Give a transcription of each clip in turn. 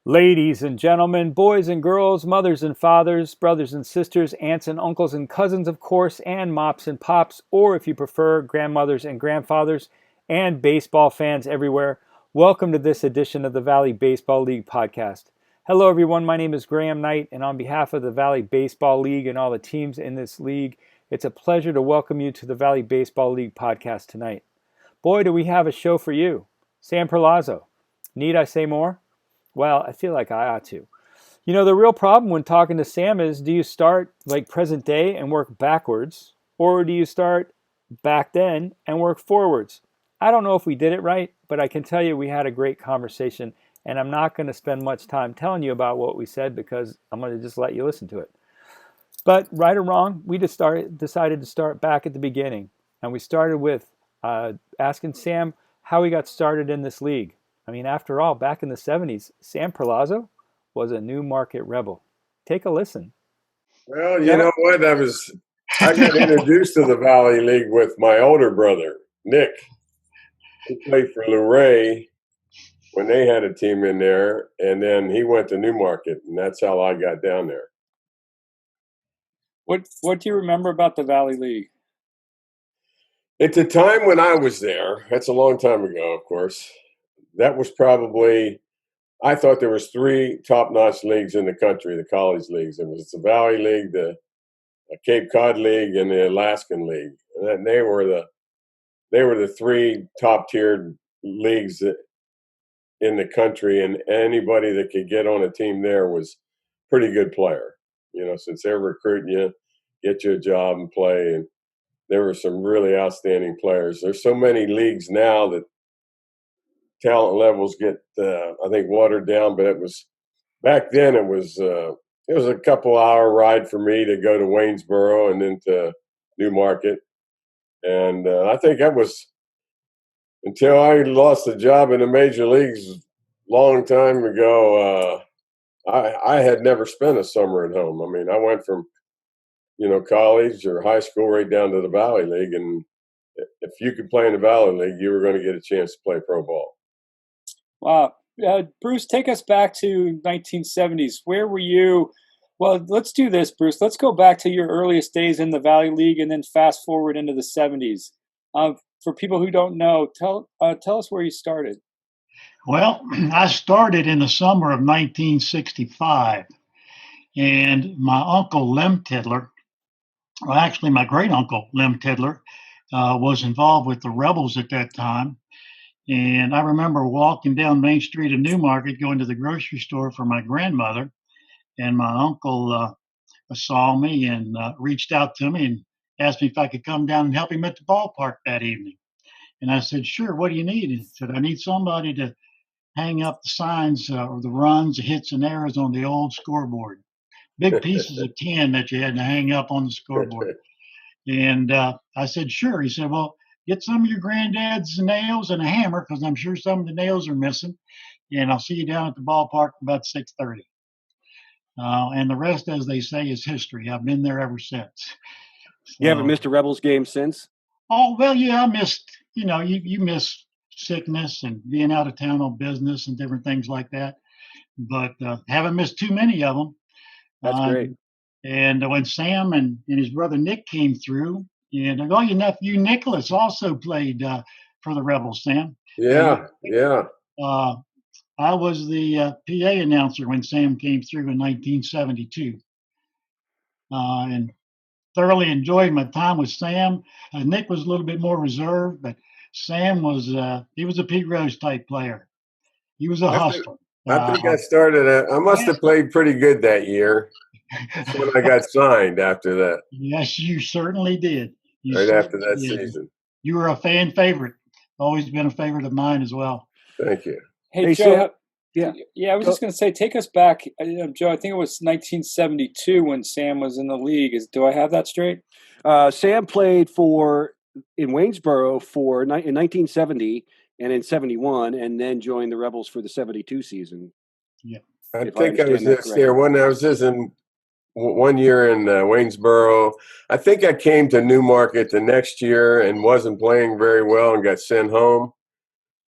Ladies and gentlemen, boys and girls, mothers and fathers, brothers and sisters, aunts and uncles and cousins, of course, and mops and pops, or if you prefer, grandmothers and grandfathers, and baseball fans everywhere, welcome to this edition of the Valley Baseball League podcast. Hello, everyone. My name is Graham Knight, and on behalf of the Valley Baseball League and all the teams in this league, it's a pleasure to welcome you to the Valley Baseball League podcast tonight. Boy, do we have a show for you. Sam Perlozzo. Need I say more? Well, I feel like I ought to. You know, the real problem when talking to Sam is, do you start like present day and work backwards, or do you start back then and work forwards? I don't know if we did it right, but I can tell you we had a great conversation, and I'm not going to spend much time telling you about what we said because I'm going to just let you listen to it. But right or wrong, we just decided to start back at the beginning, and we started with asking Sam how he got started in this league. I mean, after all, back in the 70s, Sam Perlozzo was a New Market Rebel. Take a listen. Well, you know what? I got introduced to the Valley League with my older brother, Nick. He played for Luray when they had a team in there, and then he went to Newmarket, and that's how I got down there. What do you remember about the Valley League? At the time when I was there, that's a long time ago, of course, that was probably, I thought there was three top-notch leagues in the country, the college leagues. It was the Valley League, the Cape Cod League, and the Alaskan League. And they were the three top-tiered leagues in the country, and anybody that could get on a team there was a pretty good player. You know, since they're recruiting you, get you a job and play, and there were some really outstanding players. There's so many leagues now that talent levels get, I think, watered down. But it was back then. It was a couple-hour ride for me to go to Waynesboro and then to Newmarket, and I think that was until I lost a job in the major leagues a long time ago. I had never spent a summer at home. I mean, I went from college or high school right down to the Valley League, and if you could play in the Valley League, you were going to get a chance to play pro ball. Wow. Bruce, take us back to 1970s. Where were you? Well, let's do this, Bruce. Let's go back to your earliest days in the Valley League and then fast forward into the 70s. For people who don't know, tell us where you started. Well, I started in the summer of 1965, and my uncle Lem Tiddler, well, actually my great uncle Lem Tiddler, was involved with the Rebels at that time. And I remember walking down Main Street in Newmarket, going to the grocery store for my grandmother, and my uncle saw me and reached out to me and asked me if I could come down and help him at the ballpark that evening. And I said, sure, what do you need? He said, I need somebody to hang up the signs or the runs, the hits and errors on the old scoreboard. Big pieces of tin that you had to hang up on the scoreboard. And I said, sure. He said, well, get some of your granddad's nails and a hammer, because I'm sure some of the nails are missing. And I'll see you down at the ballpark about 6:30. And the rest, as they say, is history. I've been there ever since. So, you haven't missed a Rebels game since? Oh, well, yeah, I missed, you miss sickness and being out of town on business and different things like that. But haven't missed too many of them. That's great. And when Sam and his brother Nick came through, and your nephew Nicholas also played for the Rebels, Sam. Yeah. I was the PA announcer when Sam came through in 1972. And thoroughly enjoyed my time with Sam. Nick was a little bit more reserved, but Sam was he was a Pete Rose type player. He was a hustler. I think I started I must have played pretty good that year. That's when I got signed after that. Yes, you certainly did. After that season. You were a fan favorite. Always been a favorite of mine as well. Thank you. Hey Joe. Yeah, I was just going to say, take us back, Joe. I think it was 1972 when Sam was in the league. Do I have that straight? Sam played in Waynesboro in 1970 and in 71, and then joined the Rebels for the 72 season. Yeah, I think I was just there when I was just in 1 year in Waynesboro. I think I came to Newmarket the next year and wasn't playing very well and got sent home.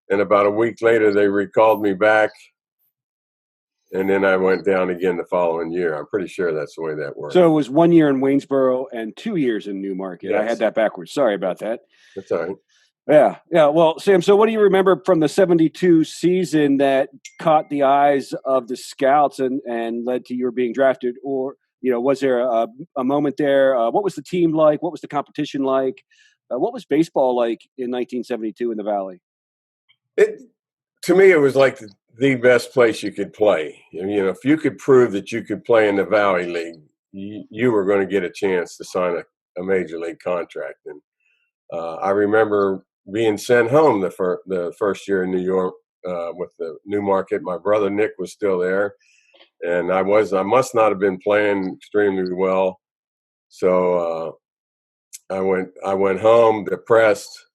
And about a week later, they recalled me back. and then I went down again the following year. I'm pretty sure that's the way that worked. So it was 1 year in Waynesboro and 2 years in Newmarket. I Yes. had that backwards. Sorry about that. That's all right. Yeah. Well, Sam, so what do you remember from the 72 season that caught the eyes of the scouts and led to your being drafted? Or, was there a moment there? What was the team like? What was the competition like? What was baseball like in 1972 in the Valley? To me, it was like the best place you could play. If you could prove that you could play in the Valley League, you were going to get a chance to sign a major league contract. And I remember being sent home the first year in New York with the Newmarket. My brother Nick was still there, and I must not have been playing extremely well. So I went home depressed,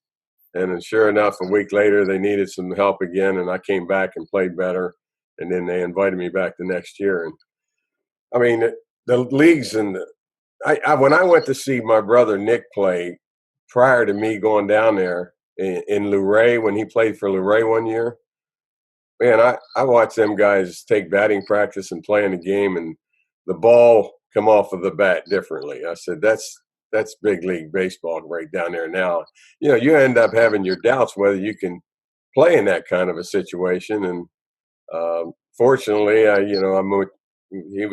and then sure enough, a week later they needed some help again, and I came back and played better, and then they invited me back the next year. And I mean, the leagues and when I went to see my brother Nick play prior to me going down there in Luray when he played for Luray one year, man, I watched them guys take batting practice and play in the game, and the ball come off of the bat differently. I said, that's big league baseball right down there now. You end up having your doubts whether you can play in that kind of a situation. And fortunately, I moved.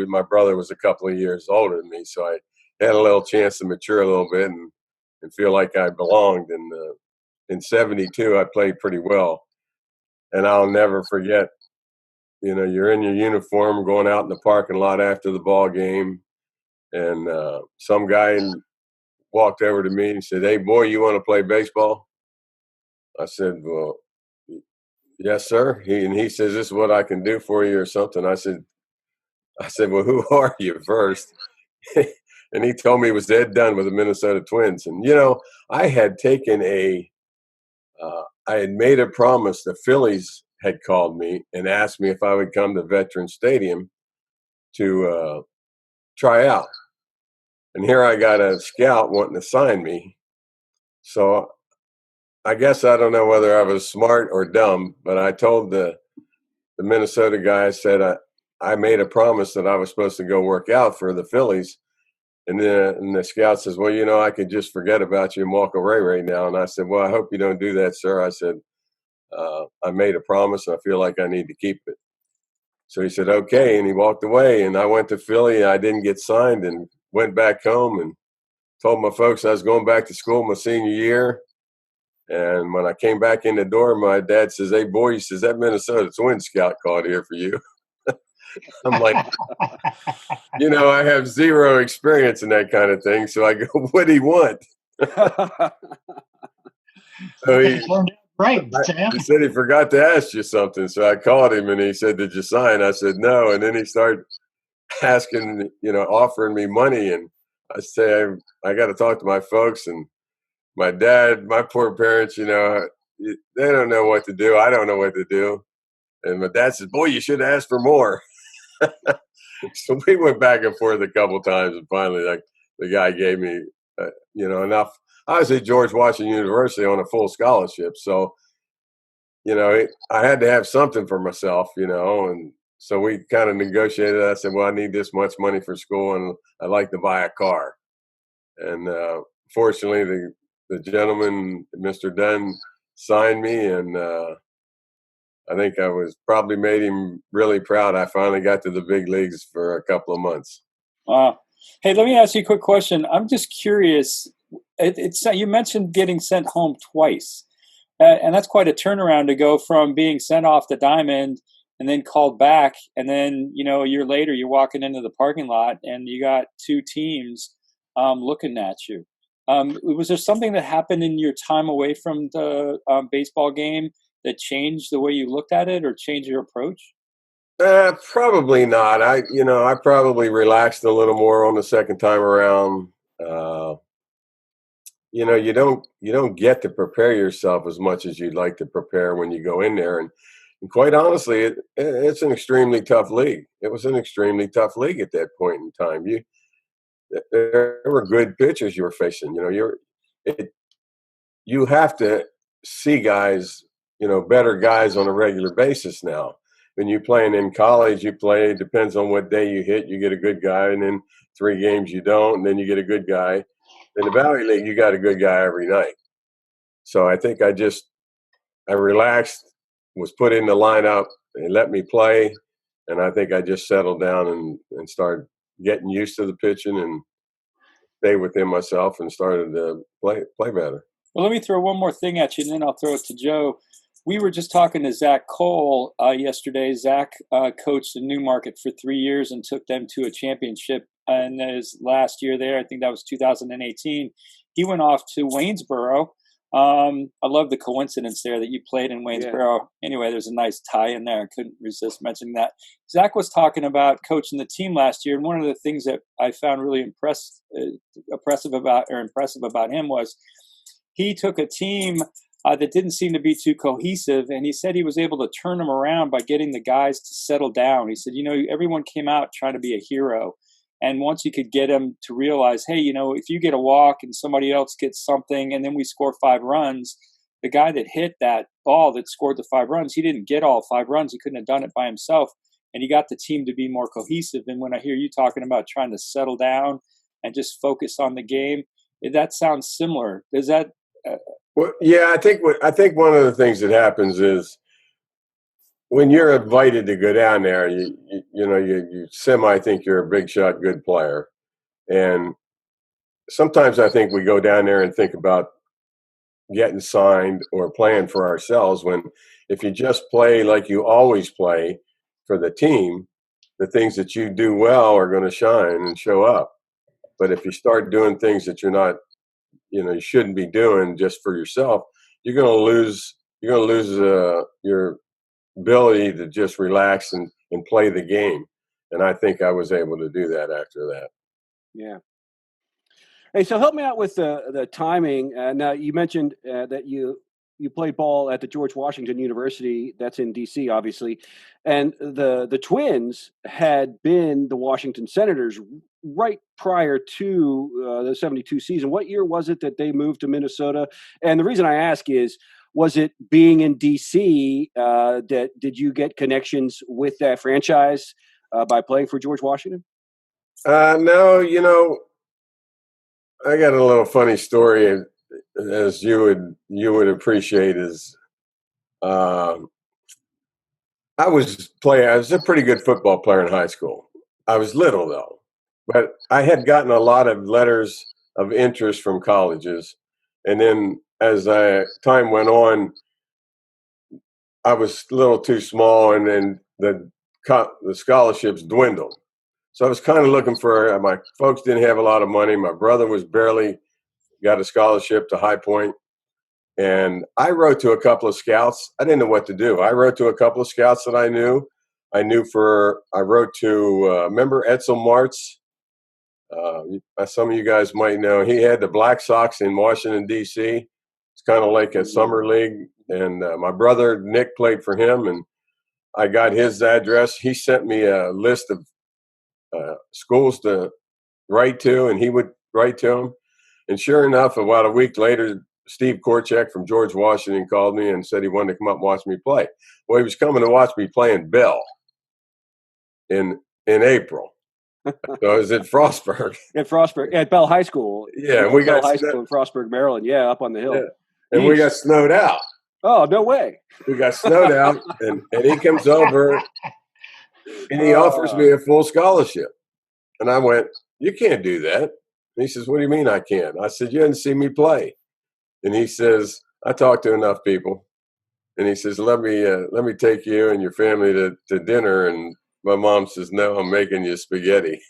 My brother was a couple of years older than me, so I had a little chance to mature a little bit and feel like I belonged. And in '72, I played pretty well, and I'll never forget. You're in your uniform, going out in the parking lot after the ball game, and some guy walked over to me and said, "Hey, boy, you want to play baseball?" I said, "Well, yes, sir." He says, "This is what I can do for you," or something. I said, "Well, who are you first?" And he told me he was Ed Dunn with the Minnesota Twins. And I had taken I had made a promise. The Phillies had called me and asked me if I would come to Veterans Stadium to try out. And here I got a scout wanting to sign me. So I guess I don't know whether I was smart or dumb, but I told the Minnesota guy, I said, I made a promise that I was supposed to go work out for the Phillies. And the scout says, "Well, I could just forget about you and walk away right now." And I said, "Well, I hope you don't do that, sir." I said, "I made a promise and I feel like I need to keep it." So he said, "Okay." And he walked away, and I went to Philly. I didn't get signed and went back home and told my folks I was going back to school my senior year. And when I came back in the door, my dad says, "Hey, boy," he says, "that Minnesota Twins scout called here for you." I'm like, I have zero experience in that kind of thing. So I go, "What do you want?" So he said he forgot to ask you something. So I called him and he said, "Did you sign?" I said, "No." And then he started asking, offering me money. And I say, I got to talk to my folks. And my dad, my poor parents, they don't know what to do. I don't know what to do. And my dad says, "Boy, you should ask for more." So we went back and forth a couple times, and finally, the guy gave me, enough. I was at George Washington University on a full scholarship, so I had to have something for myself, and so we kind of negotiated. I said, "Well, I need this much money for school, and I'd like to buy a car." And fortunately, the gentleman, Mr. Dunn, signed me, and I think I was probably made him really proud. I finally got to the big leagues for a couple of months. Wow. Hey, let me ask you a quick question. I'm just curious. You mentioned getting sent home twice, and that's quite a turnaround to go from being sent off the diamond and then called back, and then a year later you're walking into the parking lot and you got two teams looking at you. Was there something that happened in your time away from the baseball game that changed the way you looked at it or changed your approach? Probably not. I probably relaxed a little more on the second time around. You don't get to prepare yourself as much as you'd like to prepare when you go in there. And quite honestly, it's an extremely tough league. It was an extremely tough league at that point in time. There were good pitchers you were facing. You have to see guys, better guys on a regular basis now. when you're playing in college, you play, it depends on what day you hit, you get a good guy, and then 3 games you don't, and then you get a good guy. In the Valley League, you got a good guy every night. So I think I relaxed, was put in the lineup, and let me play, and I think I just settled down and started getting used to the pitching and stay within myself and started to play better. Well, let me throw one more thing at you, and then I'll throw it to Joe. We were just talking to Zach Cole yesterday. Zach coached in Newmarket for 3 years and took them to a championship in his last year there. I think that was 2018. He went off to Waynesboro. I love the coincidence there that you played in Waynesboro. Yeah. Anyway, there's a nice tie in there. I couldn't resist mentioning that. Zach was talking about coaching the team last year, and one of the things that I found really impressive about him was he took a team that didn't seem to be too cohesive, and he said he was able to turn them around by getting the guys to settle down. He said, everyone came out trying to be a hero. And once you could get them to realize, hey, if you get a walk and somebody else gets something and then we score 5 runs, the guy that hit that ball that scored the 5 runs, he didn't get all 5 runs. He couldn't have done it by himself. And he got the team to be more cohesive. And when I hear you talking about trying to settle down and just focus on the game, that sounds similar. Does that? Well, yeah, I think one of the things that happens is when you're invited to go down there, you semi think you're a big shot, good player. And sometimes I think we go down there and think about getting signed or playing for ourselves, when if you just play like you always play for the team, the things that you do well are going to shine and show up. But if you start doing things that you're not, you shouldn't be doing just for yourself, you're going to lose your ability to just relax and play the game. And I think I was able to do that after that. Yeah. Hey, so help me out with the timing. Now, you mentioned that you played ball at the George Washington University. That's in D.C., obviously. And the Twins had been the Washington Senators right prior to the 72 season. What year was it that they moved to Minnesota? And the reason I ask is, was it being in D.C. That did you get connections with that franchise by playing for George Washington? No, I got a little funny story, as you would appreciate. Is I was a pretty good football player in high school. I was little though, but I had gotten a lot of letters of interest from colleges, and then as time went on, I was a little too small, and then the scholarships dwindled. So I was kind of looking for, my folks didn't have a lot of money. My brother was barely got a scholarship to High Point. And I wrote to a couple of scouts. I didn't know what to do. I wrote to a couple of scouts that I knew. I wrote to, remember Edsel Martz? Some of you guys might know. He had the Black Sox in Washington, D.C. It's kind of like a summer league. And my brother, Nick, played for him. And I got his address. He sent me a list of schools to write to, and he would write to them. And sure enough, about a week later, Steve Korchak from George Washington called me and said he wanted to come up and watch me play. Well, he was coming to watch me play in Bell in April. So I was at Frostburg. At Bell High School. Yeah, we got Bell High School in Frostburg, Maryland. Yeah, up on the hill. Yeah. And we got snowed out. Oh, no way. We got snowed out, and he comes over, and he offers me a full scholarship. And I went, "You can't do that." And he says, "What do you mean I can't?" I said, "You didn't see me play." And he says, "I talked to enough people." And he says, let me take you and your family to dinner. And my mom says, "No, I'm making you spaghetti."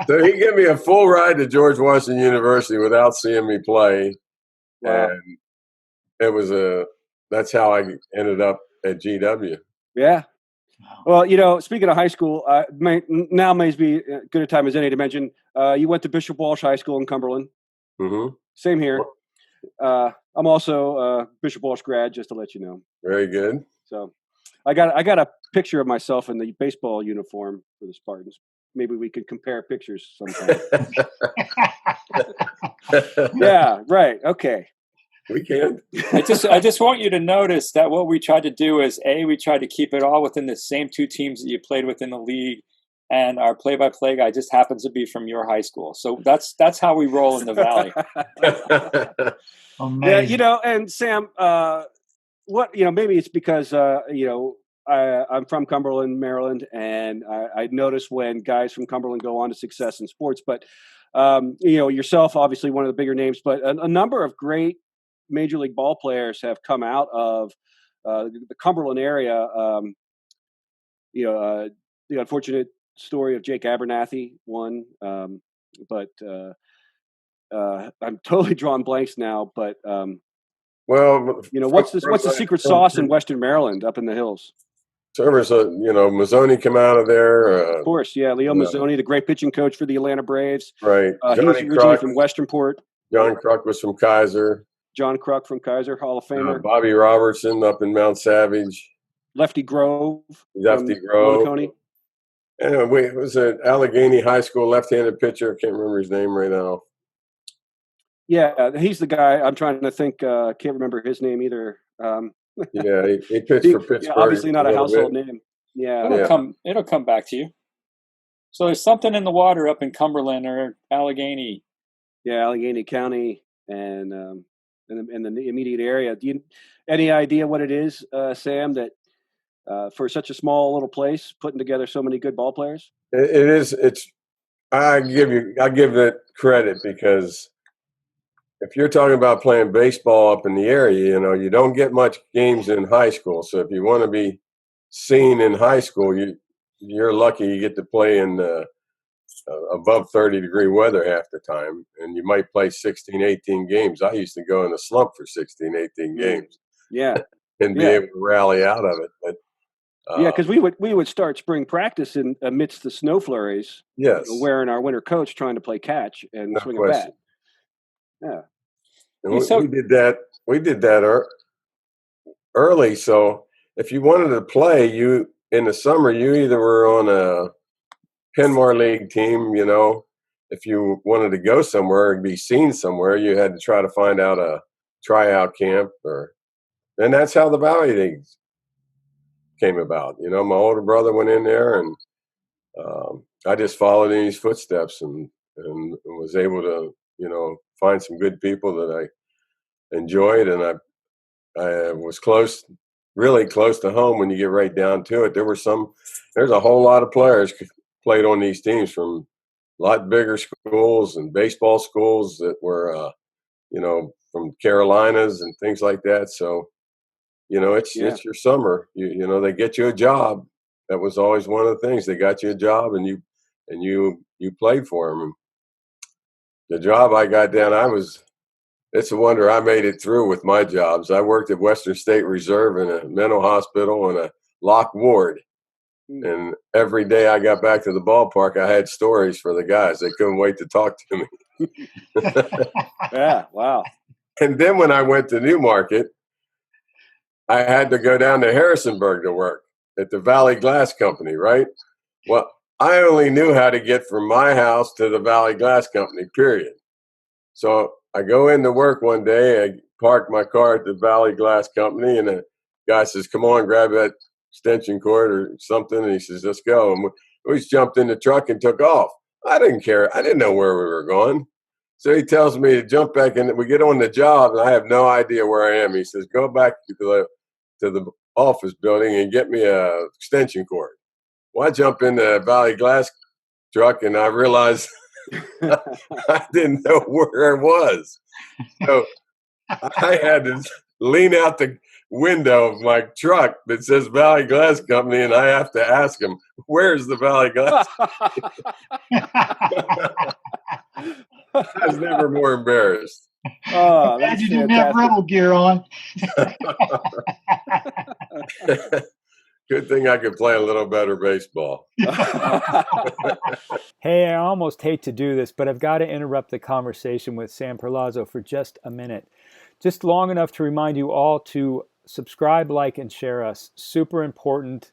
So he gave me a full ride to George Washington University without seeing me play. Wow. And it was that's how I ended up at GW. Yeah. Well, speaking of high school, now may be as good a time as any to mention, you went to Bishop Walsh High School in Cumberland. Mm-hmm. Same here. I'm also a Bishop Walsh grad, just to let you know. Very good. So I got a picture of myself in the baseball uniform for the Spartans. Maybe we could compare pictures sometime. Yeah, right. Okay. We can. I just want you to notice that what we tried to do is we tried to keep it all within the same two teams that you played with in the league, and our play-by-play guy just happens to be from your high school. So that's how we roll in the Valley. Amazing. Yeah, and Sam, maybe it's because I'm from Cumberland, Maryland, and I notice when guys from Cumberland go on to success in sports. But yourself, obviously one of the bigger names, but a number of great Major League ball players have come out of the Cumberland area. The unfortunate story of Jake Abernathy, one, but I'm totally drawing blanks now. But well, what's the secret sauce in Western Maryland, up in the hills? Servers, Mazzoni come out of there. Of course, yeah. Leo Mazzoni, the great pitching coach for the Atlanta Braves. Right. He was originally from Westernport. John Kruk was from Kaiser. John Kruk from Kaiser, Hall of Famer. Bobby Robertson up in Mount Savage. Lefty Grove. Anyway, it was an Allegheny High School left-handed pitcher. I can't remember his name right now. Yeah, he's the guy. I'm trying to think. Can't remember his name either. Yeah, he pitched for Pittsburgh. Yeah, obviously not a household name. Yeah, it'll come back to you. So there's something in the water up in Cumberland or Allegheny. Yeah, Allegheny County and in the immediate area. Do you any idea what it is, Sam? That for such a small little place, putting together so many good ball players. It is. I give it credit because if you're talking about playing baseball up in the area, you don't get much games in high school. So if you want to be seen in high school, you're lucky you get to play in above 30-degree weather half the time, and you might play 16, 18 games. I used to go in a slump for 16, 18 games. Yeah. And be able to rally out of it. But because we would start spring practice amidst the snow flurries. Yes. Wearing our winter coats, trying to play catch and swing a bat. Yeah. And we did that. We did that early. So if you wanted to play, in the summer, you either were on a Penmar League team. If you wanted to go somewhere and be seen somewhere, you had to try to find out a tryout camp, and that's how the Valley Leagues came about. My older brother went in there, and I just followed in his footsteps and was able to find some good people that I enjoyed, and I was really close to home when you get right down to it. There's a whole lot of players played on these teams from a lot bigger schools and baseball schools that were, from Carolinas and things like that. So, it's your summer. They get you a job. That was always one of the things. They got you a job, and you played for them. The job I got down, it's a wonder I made it through with my jobs. I worked at Western State Reserve in a mental hospital and a lock ward. And every day I got back to the ballpark, I had stories for the guys. They couldn't wait to talk to me. Yeah, wow. And then when I went to Newmarket, I had to go down to Harrisonburg to work at the Valley Glass Company, right? Well, I only knew how to get from my house to the Valley Glass Company, period. So I go into work one day, I park my car at the Valley Glass Company, and the guy says, "Come on, grab that extension cord or something." And he says, "Let's go." And we just jumped in the truck and took off. I didn't care. I didn't know where we were going. So he tells me to jump back in. We get on the job, and I have no idea where I am. He says, "Go back to the office building and get me a extension cord." Well, I jump in the Valley Glass truck, and I realized I didn't know where I was. So I had to lean out the window of my truck that says Valley Glass Company, and I have to ask him, "Where's the Valley Glass?" I was never more embarrassed. Oh, glad you didn't have rebel gear on. Good thing I could play a little better baseball. Hey, I almost hate to do this, but I've got to interrupt the conversation with Sam Perlozzo for just a minute. Just long enough to remind you all to subscribe, like, and share us. Super important.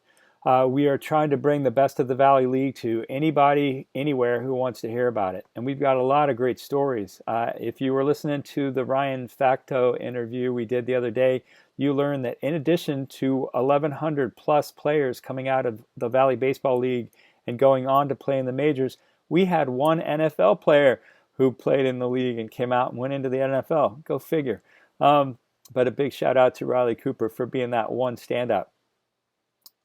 We are trying to bring the best of the Valley League to anybody, anywhere who wants to hear about it. And we've got a lot of great stories. If you were listening to the Ryan Facto interview we did the other day, you learned that in addition to 1,100 plus players coming out of the Valley Baseball League and going on to play in the majors, we had one NFL player who played in the league and came out and went into the NFL. Go figure. But a big shout out to Riley Cooper for being that one standout.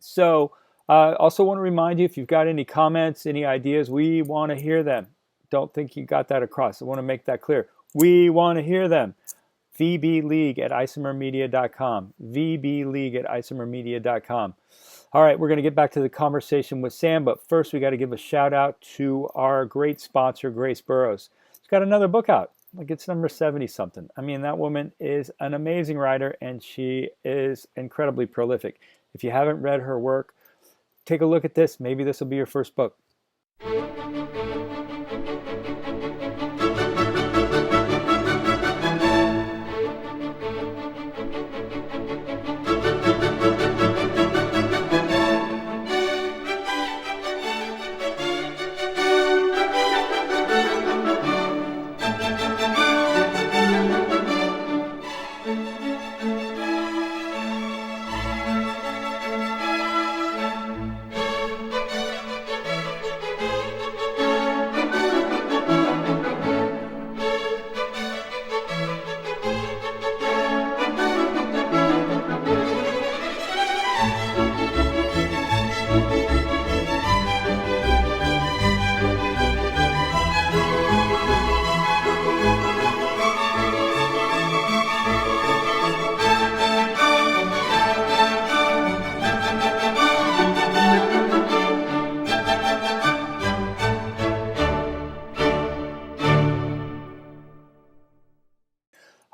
So also want to remind you, if you've got any comments, any ideas, we want to hear them. Don't think you got that across. I want to make that clear. We want to hear them. vbleague@isomermedia.com. vbleague@isomermedia.com. All right, we're going to get back to the conversation with Sam, but first we got to give a shout out to our great sponsor, Grace Burrows. She's got another book out. Like, it's number 70 something. I mean, that woman is an amazing writer, and she is incredibly prolific. If you haven't read her work, take a look at this. Maybe this will be your first book.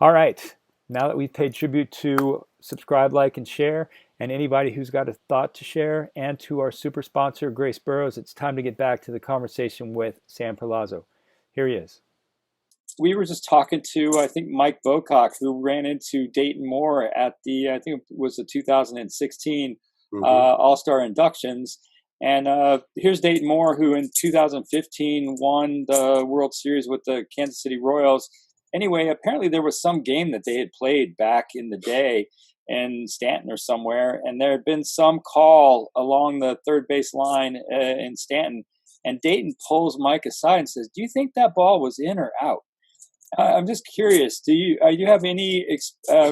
All right, now that we've paid tribute to subscribe, like, and share, and anybody who's got a thought to share, and to our super sponsor, Grace Burrows, it's time to get back to the conversation with Sam Perlozzo. Here he is. We were just talking to, I think, Mike Bocock, who ran into Dayton Moore at the, I think it was the 2016 All-Star inductions. And here's Dayton Moore, who in 2015 won the World Series with the Kansas City Royals. Anyway, apparently there was some game that they had played back in the day in Stanton or somewhere, and there had been some call along the third base line in Stanton, and Dayton pulls Mike aside and says, "Do you think that ball was in or out?" I'm just curious. Do you have any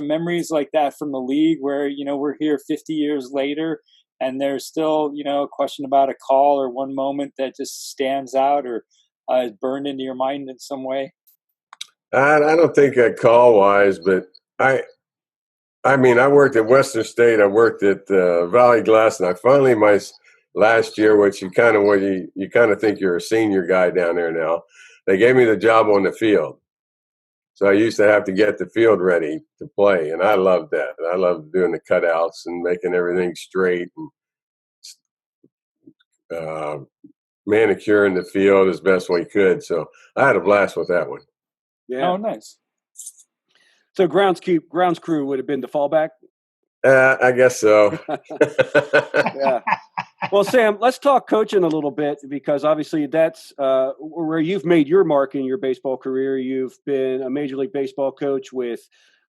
memories like that from the league where, you know, we're here 50 years later and there's still, you know, a question about a call or one moment that just stands out or is burned into your mind in some way? I don't think call-wise, but I mean, I worked at Western State. I worked at Valley Glass, and I finally, my last year, which you kind of think you're a senior guy down there now, they gave me the job on the field. So I used to have to get the field ready to play, and I loved that. I loved doing the cutouts and making everything straight and manicuring the field as best we could. So I had a blast with that one. Yeah. Oh, nice. So grounds crew would have been the fallback? I guess so. Yeah. Well, Sam, let's talk coaching a little bit, because obviously that's where you've made your mark in your baseball career. You've been a Major League Baseball coach with,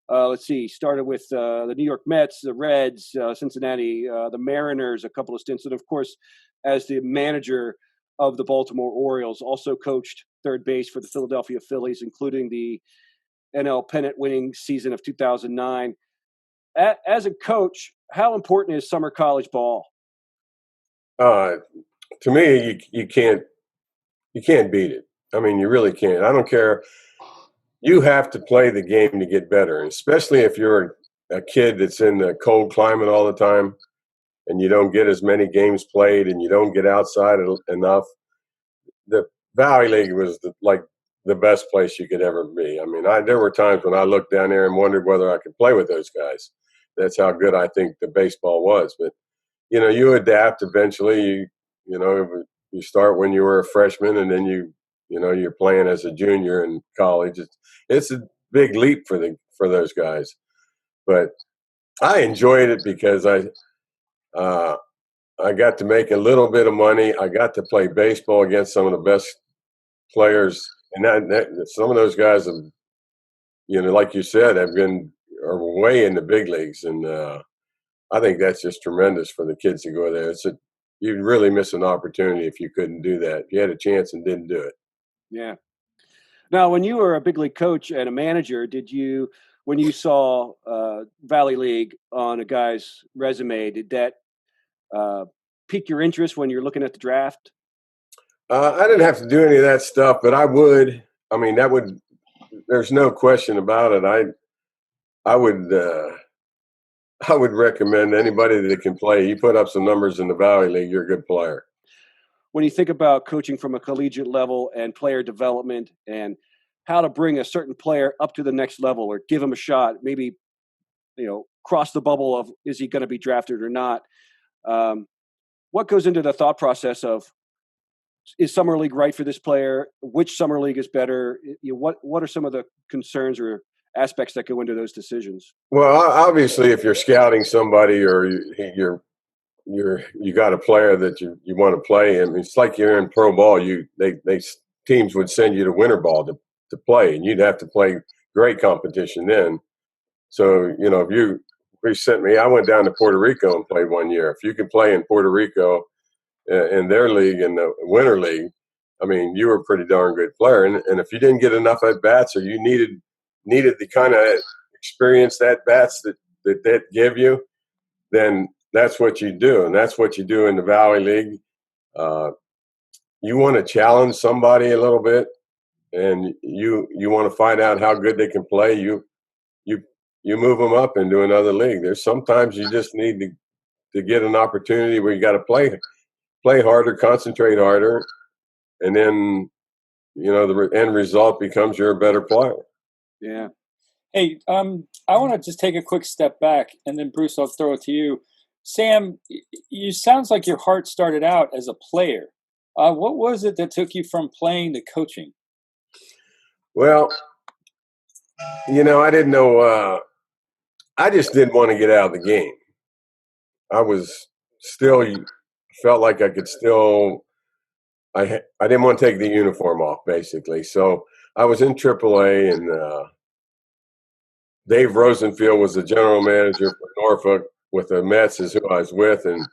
started with the New York Mets, the Reds, Cincinnati, the Mariners, a couple of stints, and of course, as the manager of the Baltimore Orioles, also coached third base for the Philadelphia Phillies, including the NL pennant-winning season of 2009. As a coach, how important is summer college ball? To me, you can't beat it. I mean, you really can't. I don't care. You have to play the game to get better, especially if you're a kid that's in the cold climate all the time and you don't get as many games played and you don't get outside enough. The Valley League was the best place you could ever be. I mean, there were times when I looked down there and wondered whether I could play with those guys. That's how good I think the baseball was. But, you know, you adapt eventually. You start when you were a freshman, and then you're playing as a junior in college. It's a big leap for those guys. But I enjoyed it because I got to make a little bit of money. I got to play baseball against some of the best players, and some of those guys have, like you said, are way in the big leagues, and I think that's just tremendous for the kids to go there. You'd really miss an opportunity if you couldn't do that. If you had a chance and didn't do it. Yeah. Now, when you were a big league coach and a manager, when you saw Valley League on a guy's resume, did that pique your interest when you're looking at the draft? I didn't have to do any of that stuff, but I would. I mean, there's no question about it. I would recommend anybody that can play. You put up some numbers in the Valley League, you're a good player. When you think about coaching from a collegiate level and player development and how to bring a certain player up to the next level or give him a shot, maybe, cross the bubble of is he going to be drafted or not? What goes into the thought process of, is summer league right for this player? Which summer league is better? What are some of the concerns or aspects that go into those decisions? Well, obviously, if you're scouting somebody or you got a player that you want to play, and it's like you're in pro ball. Teams would send you to winter ball to play, and you'd have to play great competition then. So if you sent me, I went down to Puerto Rico and played 1 year. If you can play in Puerto Rico in their league, in the winter league, I mean, you were a pretty darn good player. And if you didn't get enough at bats, or you needed the kind of experience at bats that give you, then that's what you do, and that's what you do in the Valley League. You want to challenge somebody a little bit, and you want to find out how good they can play. You move them up into another league. There's sometimes you just need to get an opportunity where you got to play harder, concentrate harder, and then the end result becomes you're a better player. Yeah. Hey, I want to just take a quick step back, and then Bruce, I'll throw it to you. Sam, you sounds like your heart started out as a player. What was it that took you from playing to coaching? Well, I didn't know. I just didn't want to get out of the game. I was still felt like I could still. I didn't want to take the uniform off, basically. So I was in AAA, and Dave Rosenfield was the general manager for Norfolk with the Mets, is who I was with, and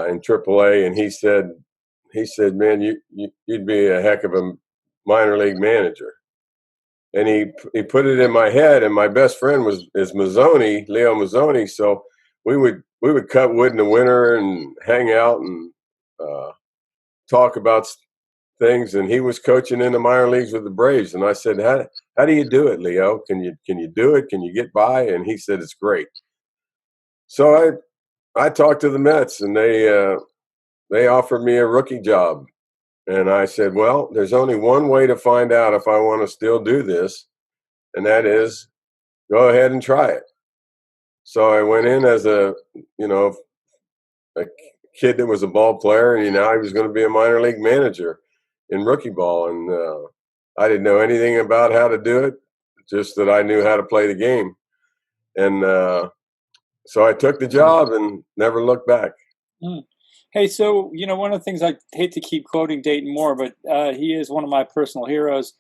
in AAA. And he said, man, you'd be a heck of a minor league manager. And he put it in my head. And my best friend is Mazzoni, Leo Mazzoni. So we would cut wood in the winter and hang out and talk about things. And he was coaching in the minor leagues with the Braves. And I said, how do you do it, Leo? Can you do it? Can you get by? And he said, it's great. So I talked to the Mets, and they offered me a rookie job. And I said, well, there's only one way to find out if I want to still do this, and that is go ahead and try it. So I went in as a kid that was a ball player, and I was going to be a minor league manager in rookie ball. And I didn't know anything about how to do it, just that I knew how to play the game. And so I took the job and never looked back. Hey, so, one of the things, I hate to keep quoting Dayton Moore, but he is one of my personal heroes.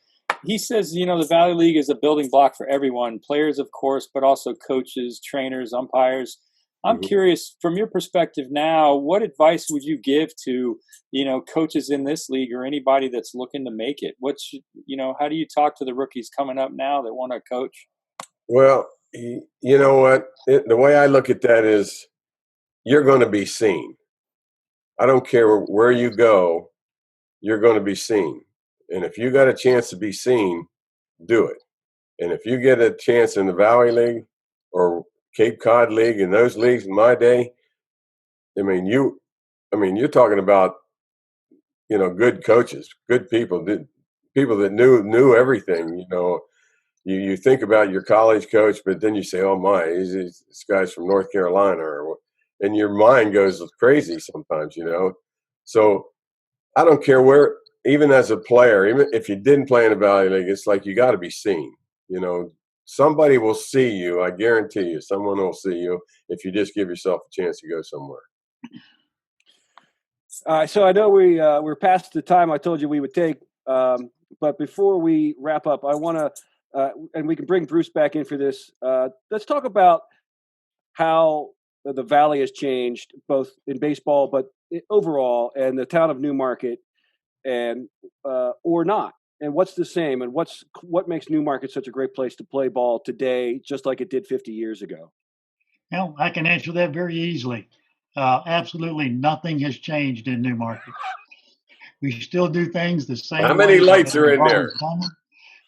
He says, the Valley League is a building block for everyone, players, of course, but also coaches, trainers, umpires. I'm curious, from your perspective now, what advice would you give to, coaches in this league or anybody that's looking to make it? How do you talk to the rookies coming up now that want to coach? Well, you know what? The way I look at that is you're going to be seen. I don't care where you go, you're going to be seen. And if you got a chance to be seen, do it. And if you get a chance in the Valley League or Cape Cod League and those leagues in my day, you're talking about, good coaches, good people, people that knew everything. You think about your college coach, but then you say, oh my, this guy's from North Carolina, and your mind goes crazy sometimes, So I don't care where, even as a player, even if you didn't play in the Valley League, it's like you got to be seen. Somebody will see you. I guarantee you, someone will see you if you just give yourself a chance to go somewhere. So I know we're past the time I told you we would take, but before we wrap up, I want to, and we can bring Bruce back in for this. Let's talk about how the Valley has changed, both in baseball, but overall, and the town of Newmarket, and or not, and what's the same, and what makes Newmarket such a great place to play ball today, just like it did 50 years ago. Well, I can answer that very easily. Absolutely nothing has changed in Newmarket. We still do things the same way. How many lights are in there?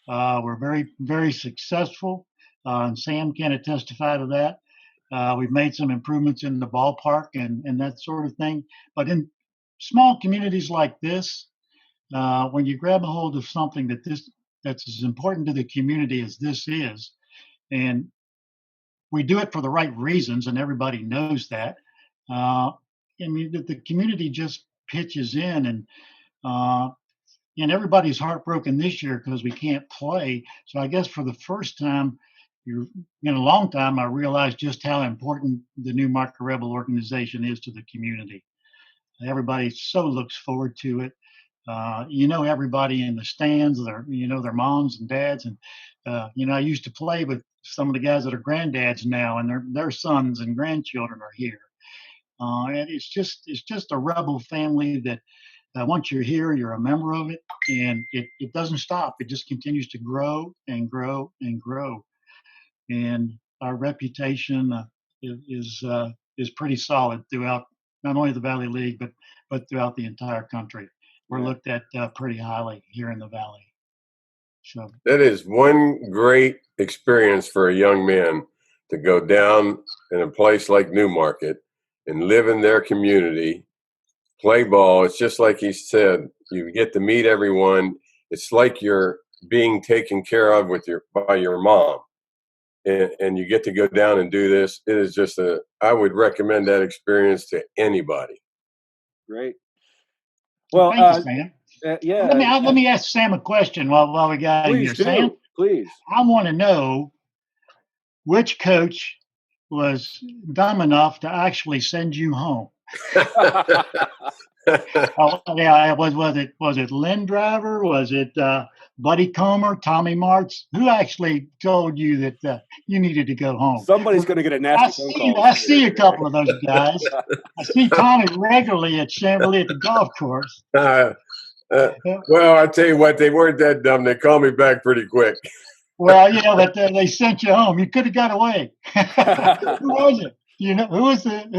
We're very, very successful, and Sam can attest to that. We've made some improvements in the ballpark and that sort of thing. But in small communities like this, when you grab a hold of something that's as important to the community as this is, and we do it for the right reasons, and everybody knows that. I mean, the community just pitches in, and everybody's heartbroken this year because we can't play. So I guess for the first time in a long time, I realized just how important the Newmarket Rebel organization is to the community. Everybody so looks forward to it. Everybody in the stands, their moms and dads. And, I used to play with some of the guys that are granddads now, and their sons and grandchildren are here. And it's just a Rebel family that once you're here, you're a member of it, and it doesn't stop. It just continues to grow and grow and grow. And our reputation is pretty solid throughout not only the Valley League, but throughout the entire country. We're looked at pretty highly here in the Valley. So that is one great experience for a young man to go down in a place like Newmarket and live in their community, play ball. It's just like he said, you get to meet everyone. It's like you're being taken care of by your mom. And you get to go down and do this. It is just I would recommend that experience to anybody. Great. Well, thank you, Sam. Yeah. Let me ask Sam a question while we got him here. Sam, please. I want to know which coach was dumb enough to actually send you home. Was it Lynn Driver? Was it Buddy Comer, Tommy Martz? Who actually told you that you needed to go home? Somebody's going to get a nasty phone call. I see a couple of those guys. I see Tommy regularly at Chambly at the golf course. Well, I tell you what, they weren't that dumb. They called me back pretty quick. Well, but they sent you home. You could have got away. Who was it? Who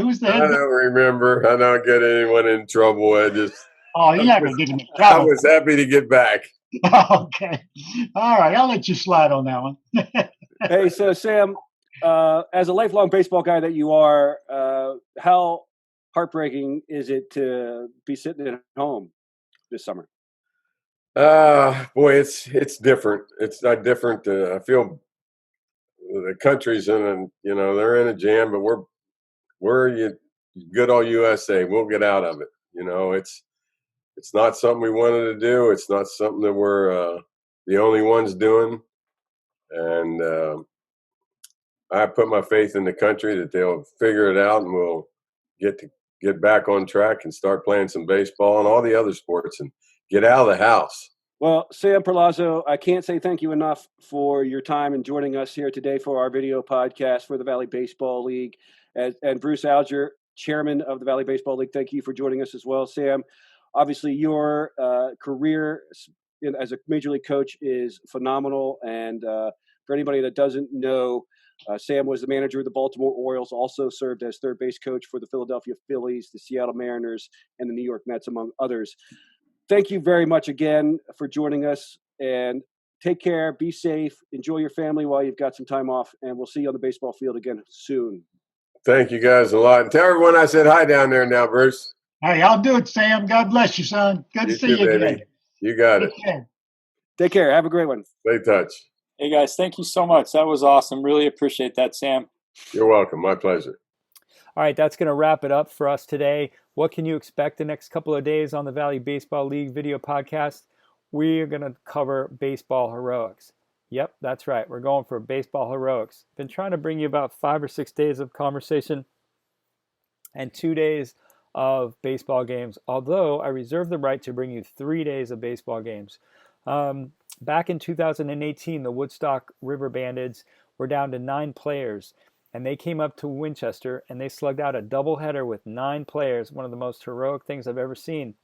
was the head? I don't remember. I don't get anyone in trouble. You're not going to get in trouble. I was happy to get back. Okay. All right. I'll let you slide on that one. Hey, so Sam, as a lifelong baseball guy that you are, how heartbreaking is it to be sitting at home this summer? Boy, it's different. It's not different. I feel the country's in they're in a jam, but we're good old USA. We'll get out of it. It's not something we wanted to do. It's not something that we're the only ones doing. And I put my faith in the country that they'll figure it out and we'll get back on track and start playing some baseball and all the other sports and get out of the house. Well, Sam Perlozzo, I can't say thank you enough for your time and joining us here today for our video podcast for the Valley Baseball League. And Bruce Alger, chairman of the Valley Baseball League, thank you for joining us as well. Sam, obviously your career as a major league coach is phenomenal. And for anybody that doesn't know, Sam was the manager of the Baltimore Orioles, also served as third base coach for the Philadelphia Phillies, the Seattle Mariners, and the New York Mets, among others. Thank you very much again for joining us, and take care, be safe, enjoy your family while you've got some time off, and we'll see you on the baseball field again soon. Thank you guys a lot. And tell everyone I said hi down there now, Bruce. Hey, I'll do it, Sam. God bless you, son. Good to see you again. You got it. Take care. Have a great one. Stay in touch. Hey, guys, thank you so much. That was awesome. Really appreciate that, Sam. You're welcome. My pleasure. All right, that's going to wrap it up for us today. What can you expect the next couple of days on the Valley Baseball League video podcast? We're going to cover baseball heroics. Yep, that's right. We're going for baseball heroics. Been trying to bring you about 5 or 6 days of conversation and 2 days of baseball games, although I reserve the right to bring you 3 days of baseball games. Back in 2018, the Woodstock River Bandits were down to 9 players, and they came up to Winchester and they slugged out a doubleheader with 9 players, one of the most heroic things I've ever seen,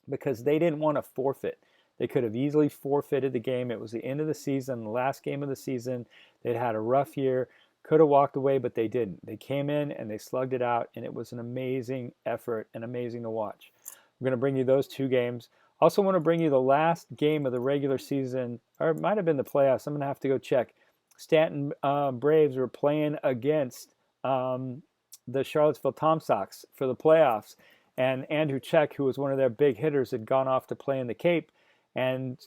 because they didn't want to forfeit. They could have easily forfeited the game. It was the end of the season, the last game of the season. They'd had a rough year, could have walked away, but they didn't. They came in and they slugged it out, and it was an amazing effort and amazing to watch. I'm going to bring you those 2 games. Also want to bring you the last game of the regular season, or it might have been the playoffs. I'm going to have to go check. Stanton Braves were playing against the Charlottesville Tom Sox for the playoffs. And Andrew Check, who was one of their big hitters, had gone off to play in the Cape. And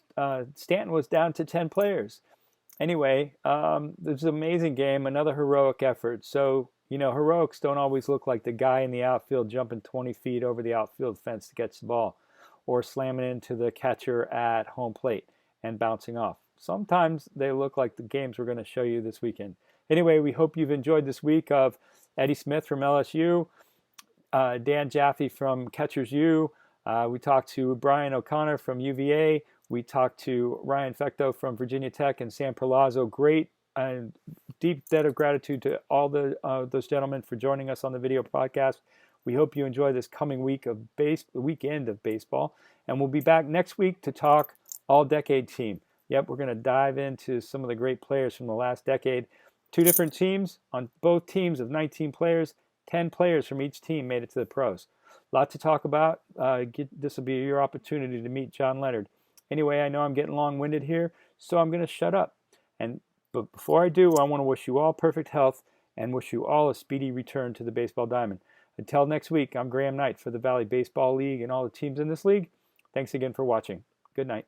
Stanton was down to 10 players. Anyway, it was an amazing game, another heroic effort. So, heroics don't always look like the guy in the outfield jumping 20 feet over the outfield fence to catch the ball, or slamming into the catcher at home plate and bouncing off. Sometimes they look like the games we're going to show you this weekend. Anyway, we hope you've enjoyed this week of Eddie Smith from LSU, Dan Jaffe from Catchers U. We talked to Brian O'Connor from UVA. We talked to Ryan Fecto from Virginia Tech and Sam Perlozzo. Great and deep debt of gratitude to all those gentlemen for joining us on the video podcast. We hope you enjoy this coming weekend of baseball, and we'll be back next week to talk all-decade team. Yep, we're going to dive into some of the great players from the last decade. 2 different teams. On both teams of 19 players, 10 players from each team made it to the pros. A lot to talk about. This will be your opportunity to meet John Leonard. Anyway, I know I'm getting long-winded here, so I'm going to shut up. But before I do, I want to wish you all perfect health and wish you all a speedy return to the baseball diamond. Until next week, I'm Graham Knight for the Valley Baseball League and all the teams in this league. Thanks again for watching. Good night.